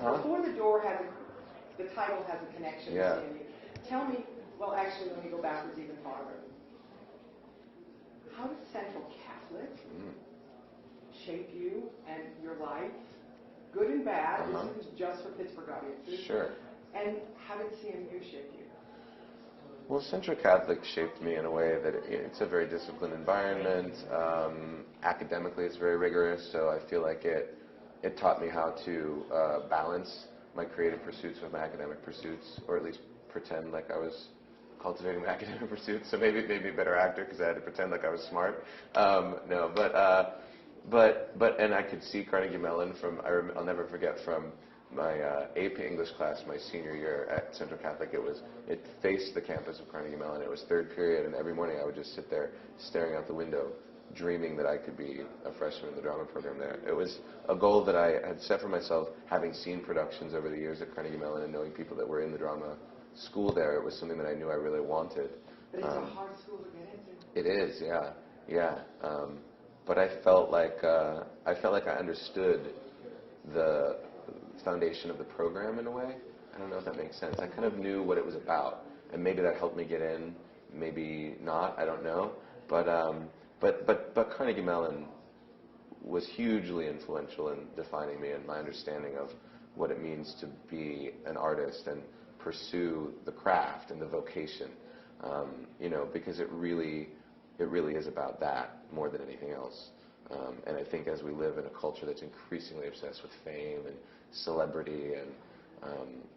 Before the door has the title has a connection to CMU. Tell me, well, actually, let me go backwards even farther. How did Central Catholic shape you and your life, good and bad? This is just for Pittsburgh audiences. Sure. And how did CMU shape you? Well, Central Catholic shaped me in a way that it's a very disciplined environment. Academically, it's very rigorous, so I feel like it taught me how to balance my creative pursuits with my academic pursuits, or at least pretend like I was cultivating my academic pursuits. So maybe it made me a better actor because I had to pretend like I was smart. And I could see Carnegie Mellon from, I'll never forget, from my AP English class my senior year at Central Catholic. It faced the campus of Carnegie Mellon. It was third period, and every morning I would just sit there staring out the window, dreaming that I could be a freshman in the drama program there. It was a goal that I had set for myself, having seen productions over the years at Carnegie Mellon and knowing people that were in the drama school there. It was something that I knew I really wanted. But it's a hard school to get into. It is, yeah. But I felt like I understood the foundation of the program in a way. I don't know if that makes sense. I kind of knew what it was about, and maybe that helped me get in, maybe not. I don't know. But Carnegie Mellon was hugely influential in defining me and my understanding of what it means to be an artist and pursue the craft and the vocation. Because it really is about that more than anything else. And I think as we live in a culture that's increasingly obsessed with fame and celebrity, and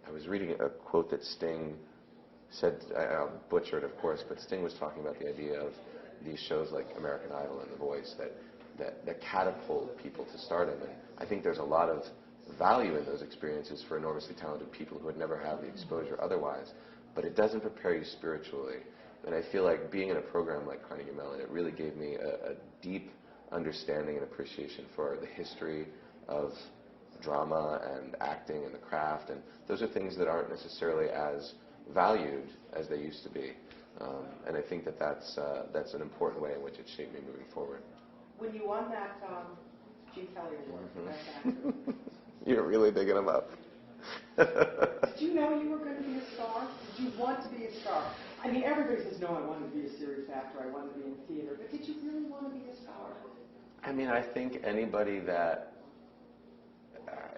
I was reading a quote that Sting said, I'll butcher it of course, but Sting was talking about the idea of these shows like American Idol and The Voice that catapult people to stardom. And I think there's a lot of value in those experiences for enormously talented people who would never have the exposure otherwise, but it doesn't prepare you spiritually. And I feel like being in a program like Carnegie Mellon, it really gave me a deep understanding and appreciation for the history of drama and acting and the craft, and those are things that aren't necessarily as valued as they used to be. And I think that's an important way in which it shaped me moving forward. When you won that Gene Kelly Award for Best Actor, you're really digging them up. did you know you were going to be a star? Did you want to be a star? I mean, everybody says, no, I wanted to be a serious actor, I wanted to be in theater, but did you really want to be a star? I mean, I think anybody that,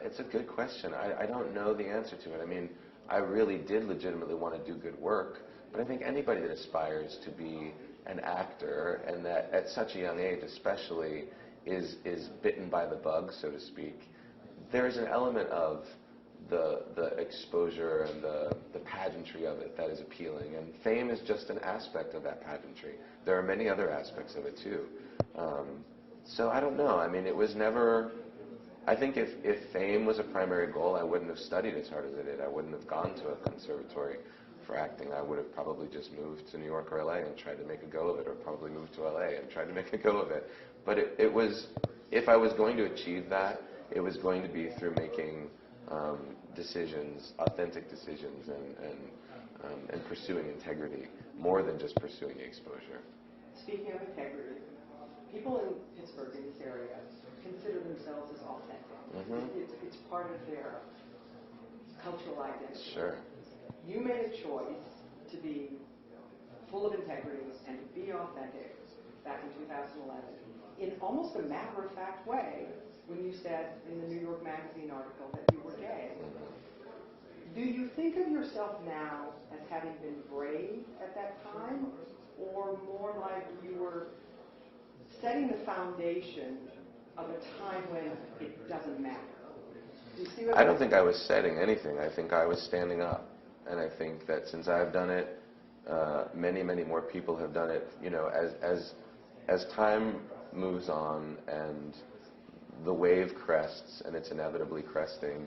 it's a good question. I don't know the answer to it. I mean, I really did legitimately want to do good work, but I think anybody that aspires to be an actor, and that at such a young age especially is bitten by the bug, so to speak, there is an element of the exposure and the pageantry of it that is appealing, and fame is just an aspect of that pageantry. There are many other aspects of it too. So I don't know. I mean, it was never, I think if fame was a primary goal, I wouldn't have studied as hard as I did. I wouldn't have gone to a conservatory for acting. I would have probably just moved to New York or LA and tried to make a go of it, or probably moved to LA and tried to make a go of it. But it was, if I was going to achieve that, it was going to be through making decisions, authentic decisions, and pursuing integrity, more than just pursuing the exposure. Speaking of integrity, people in Pittsburgh, in this area, consider themselves as authentic. It's part of their cultural identity. Sure. You made a choice to be full of integrity and to be authentic back in 2011 in almost a matter-of-fact way when you said in the New York Magazine article that you were gay. Do you think of yourself now as having been brave at that time, or more like you were setting the foundation of a time when it doesn't matter? Do you see what I don't think I was setting anything. I think I was standing up. And I think that since I've done it, many, many more people have done it. You know, as time moves on and the wave crests, and it's inevitably cresting,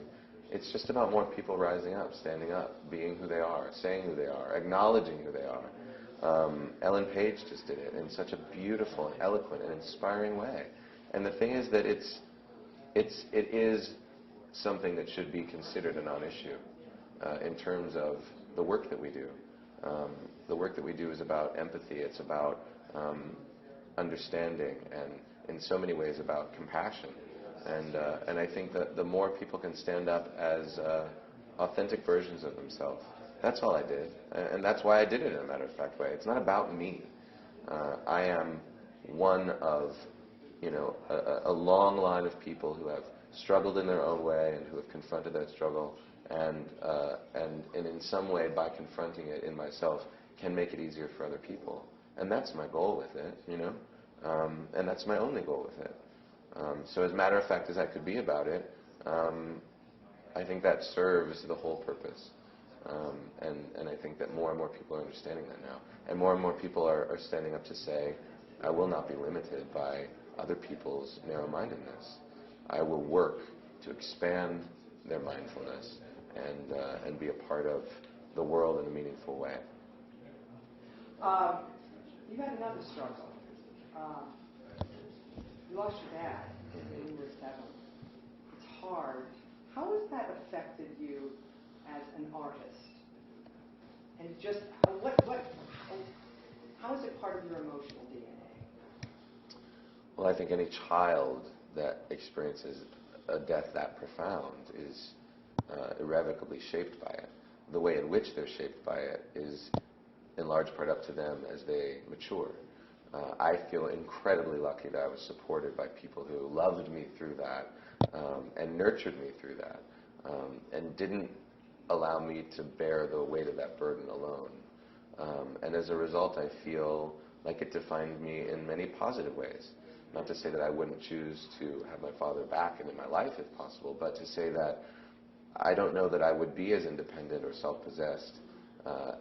it's just about more people rising up, standing up, being who they are, saying who they are, acknowledging who they are. Ellen Page just did it in such a beautiful and eloquent and inspiring way. And the thing is that it is something that should be considered a non-issue in terms of the work that we do. The work that we do is about empathy. It's about understanding, and in so many ways about compassion. And I think that the more people can stand up as authentic versions of themselves, that's all I did. And that's why I did it in a matter-of-fact way. It's not about me. I am one of, a long line of people who have struggled in their own way and who have confronted that struggle, and in some way, by confronting it in myself, can make it easier for other people. And that's my goal with it, and that's my only goal with it. So as matter of fact as I could be about it, I think that serves the whole purpose. And I think that more and more people are understanding that now. And more people are standing up to say, I will not be limited by other people's narrow-mindedness. I will work to expand their mindfulness and be a part of the world in a meaningful way. You had another struggle. You lost your dad when you were 7. It's hard. How has that affected you as an artist? And just how is it part of your emotional DNA? Well, I think any child that experiences a death that profound is irrevocably shaped by it. The way in which they're shaped by it is in large part up to them as they mature. I feel incredibly lucky that I was supported by people who loved me through that and nurtured me through that and didn't allow me to bear the weight of that burden alone. And as a result, I feel like it defined me in many positive ways. Not to say that I wouldn't choose to have my father back and in my life if possible, but to say that I don't know that I would be as independent or self-possessed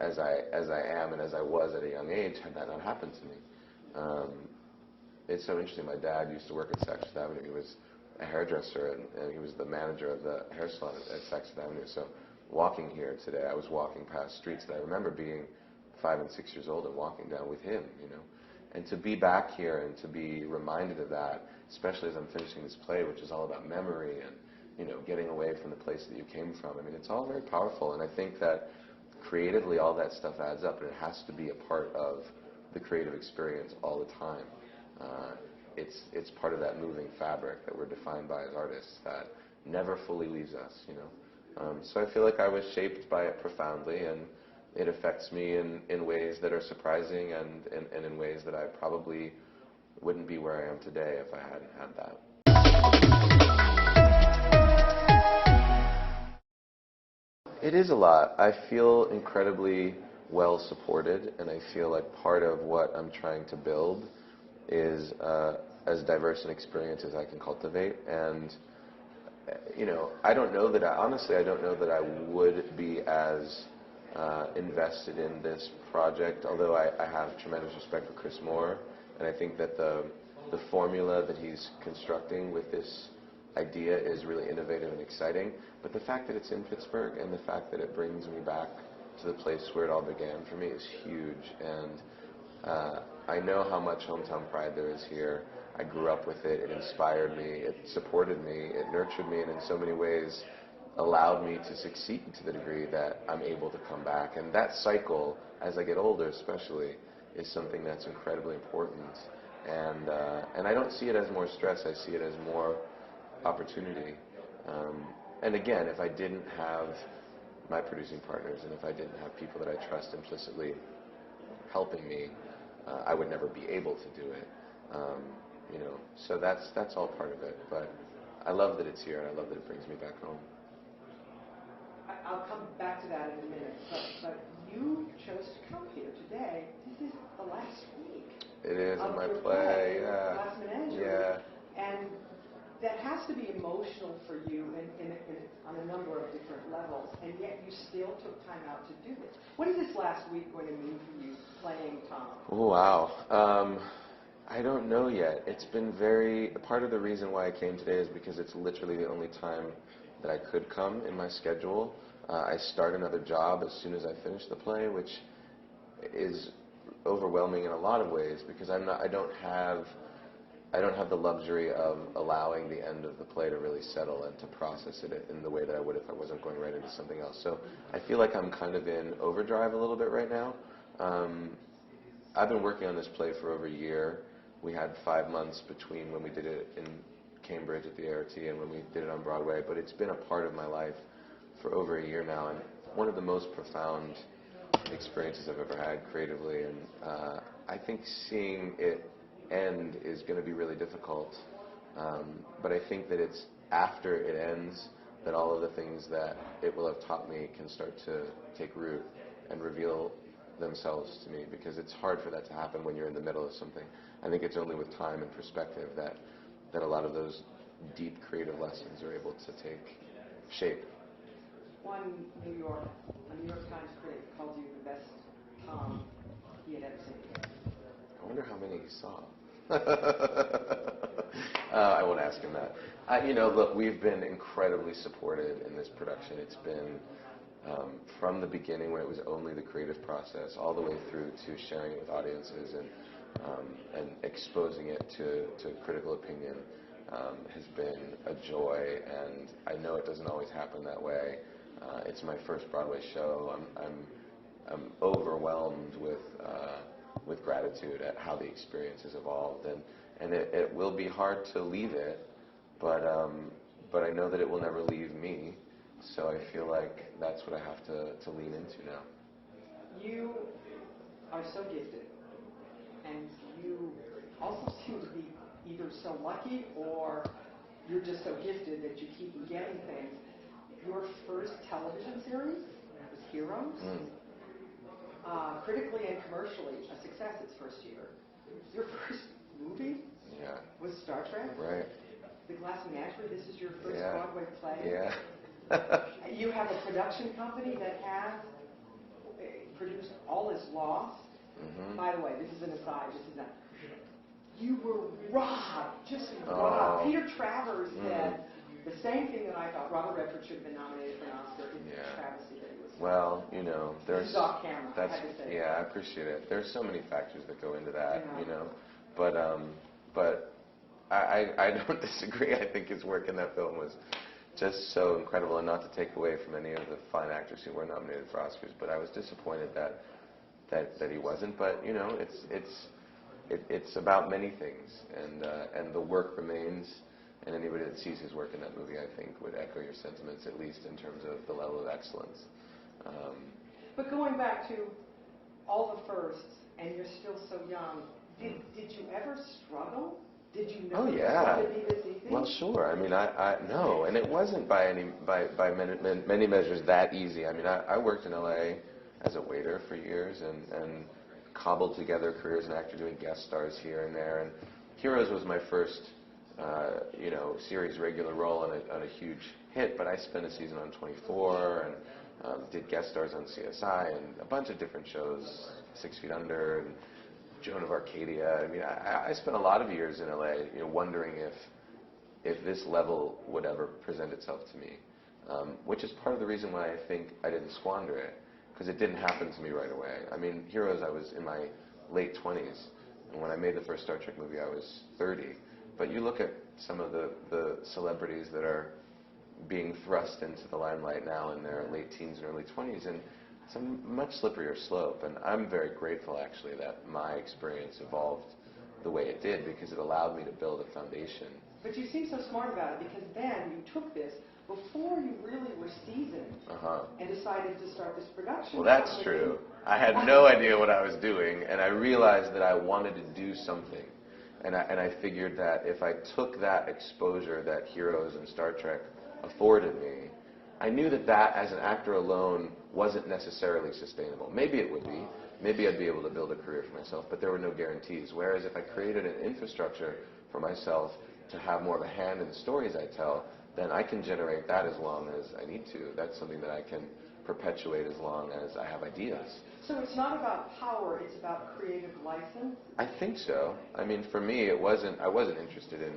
as I am and as I was at a young age had that not happened to me. It's so interesting. My dad used to work at Saks Avenue. He was a hairdresser, and he was the manager of the hair salon at Saks Avenue. So walking here today, I was walking past streets that I remember being 5 and 6 years old and walking down with him, And to be back here and to be reminded of that, especially as I'm finishing this play, which is all about memory and, getting away from the place that you came from. I mean, it's all very powerful, and I think that creatively all that stuff adds up, and it has to be a part of the creative experience all the time. It's part of that moving fabric that we're defined by as artists that never fully leaves us, So I feel like I was shaped by it profoundly, and it affects me in ways that are surprising and in ways that I probably wouldn't be where I am today if I hadn't had that. It is a lot. I feel incredibly well supported, and I feel like part of what I'm trying to build is as diverse an experience as I can cultivate. And I don't know that honestly, I don't know that I would be as invested in this project, although I have tremendous respect for Chris Moore, and I think that the formula that he's constructing with this idea is really innovative and exciting. But the fact that it's in Pittsburgh and the fact that it brings me back to the place where it all began for me is huge. And I know how much hometown pride there is here. I grew up with it. It inspired me. It supported me. It nurtured me, and in so many ways allowed me to succeed to the degree that I'm able to come back. And that cycle, as I get older especially, is something that's incredibly important. And I don't see it as more stress. I see it as more opportunity. And again, if I didn't have my producing partners and if I didn't have people that I trust implicitly helping me, I would never be able to do it. So that's all part of it. But I love that it's here, and I love that it brings me back home. I'll come back to that in a minute, but you chose to come here today. This is the last week. It is in my play, yeah. Last Menagerie. Yeah. And that has to be emotional for you on a number of different levels, and yet you still took time out to do this. What is this last week going to mean for you playing Tom? Oh, wow. I don't know yet. It's been part of the reason why I came today is because it's literally the only time that I could come in my schedule. I start another job as soon as I finish the play, which is overwhelming in a lot of ways because I don't have the luxury of allowing the end of the play to really settle and to process it in the way that I would if I wasn't going right into something else. So I feel like I'm kind of in overdrive a little bit right now. I've been working on this play for over a year. We had 5 months between when we did it in Cambridge at the ART and when we did it on Broadway, but it's been a part of my life for over a year now, and one of the most profound experiences I've ever had creatively. And I think seeing it end is going to be really difficult, but I think that it's after it ends that all of the things that it will have taught me can start to take root and reveal themselves to me, because it's hard for that to happen when you're in the middle of something. I think it's only with time and perspective that a lot of those deep creative lessons are able to take shape. A New York Times critic called you the best Tom he had ever seen. I wonder how many he saw. I won't ask him that. Look, we've been incredibly supported in this production. It's been from the beginning, when it was only the creative process, all the way through to sharing it with audiences and exposing it to critical opinion, has been a joy. And I know it doesn't always happen that way. It's my first Broadway show. I'm overwhelmed with gratitude at how the experience has evolved, and it will be hard to leave it, but I know that it will never leave me. So I feel like that's what I have to lean into now. You are so gifted, and you also seem to be either so lucky or you're just so gifted that you keep getting things. Your first television series was Heroes. Critically and commercially, a success its first year. Your first movie was Star Trek. Right. The Glass Menagerie. This is your first Yeah. Broadway play. Yeah. You have a production company that has produced All Is Lost. Mm-hmm. By the way, this is an aside. This is not. You were robbed, just robbed. Peter Travers said the same thing that I thought. Robert Redford should have been nominated for an Oscar. It's a travesty that he was. Well, there's. This is off camera. That's, I had to say. I appreciate it. There's so many factors that go into that, but I don't disagree. I think his work in that film was just so incredible, and not to take away from any of the fine actors who were nominated for Oscars, but I was disappointed that he wasn't. But it's about many things, and the work remains. And anybody that sees his work in that movie, I think, would echo your sentiments, at least in terms of the level of excellence. But going back to all the firsts, and you're still so young, did you ever struggle? Did you know it was going to be this easy? Well, sure. I mean, no, and it wasn't by many measures that easy. I mean, I worked in LA as a waiter for years and cobbled together careers as an actor, doing guest stars here and there. And Heroes was my first, series regular role on a huge hit. But I spent a season on 24 and did guest stars on CSI and a bunch of different shows, 6 Feet Under and Joan of Arcadia. I mean, I spent a lot of years in LA, wondering if this level would ever present itself to me, which is part of the reason why I think I didn't squander it, because it didn't happen to me right away. I mean, Heroes, I was in my late 20s, and when I made the first Star Trek movie, I was 30. But you look at some of the celebrities that are being thrust into the limelight now in their late teens and early 20s, and it's a much slipperier slope. And I'm very grateful, actually, that my experience evolved the way it did, because it allowed me to build a foundation. But you seem so smart about it, because then you took this before you really were seasoned and decided to start this production. Well, that's true. I had no idea what I was doing, and I realized that I wanted to do something. And I figured that if I took that exposure that Heroes and Star Trek afforded me, I knew that as an actor alone wasn't necessarily sustainable. Maybe it would be. Maybe I'd be able to build a career for myself, but there were no guarantees. Whereas if I created an infrastructure for myself to have more of a hand in the stories I tell, then I can generate that as long as I need to. That's something that I can perpetuate as long as I have ideas. So it's not about power, it's about creative license? I think so. I mean, for me, I wasn't interested in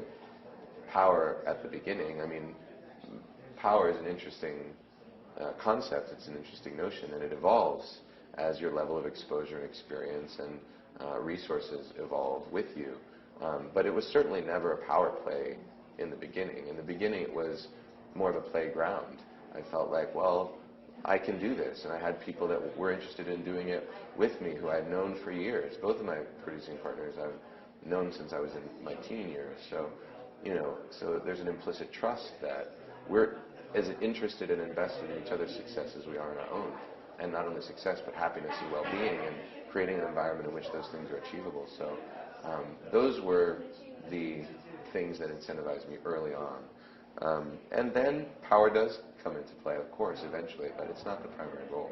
power at the beginning. I mean, power is an interesting concept. It's an interesting notion, and it evolves as your level of exposure and experience and resources evolve with you. But it was certainly never a power play in the beginning. In the beginning, it was more of a playground. I felt like, well, I can do this. And I had people that were interested in doing it with me who I had known for years. Both of my producing partners I've known since I was in my teen years. So So there's an implicit trust that we're as interested and invested in each other's success as we are in our own. And not only success, but happiness and well-being, and creating an environment in which those things are achievable. So those were the things that incentivized me early on. And then power does come into play, of course, eventually, but it's not the primary goal.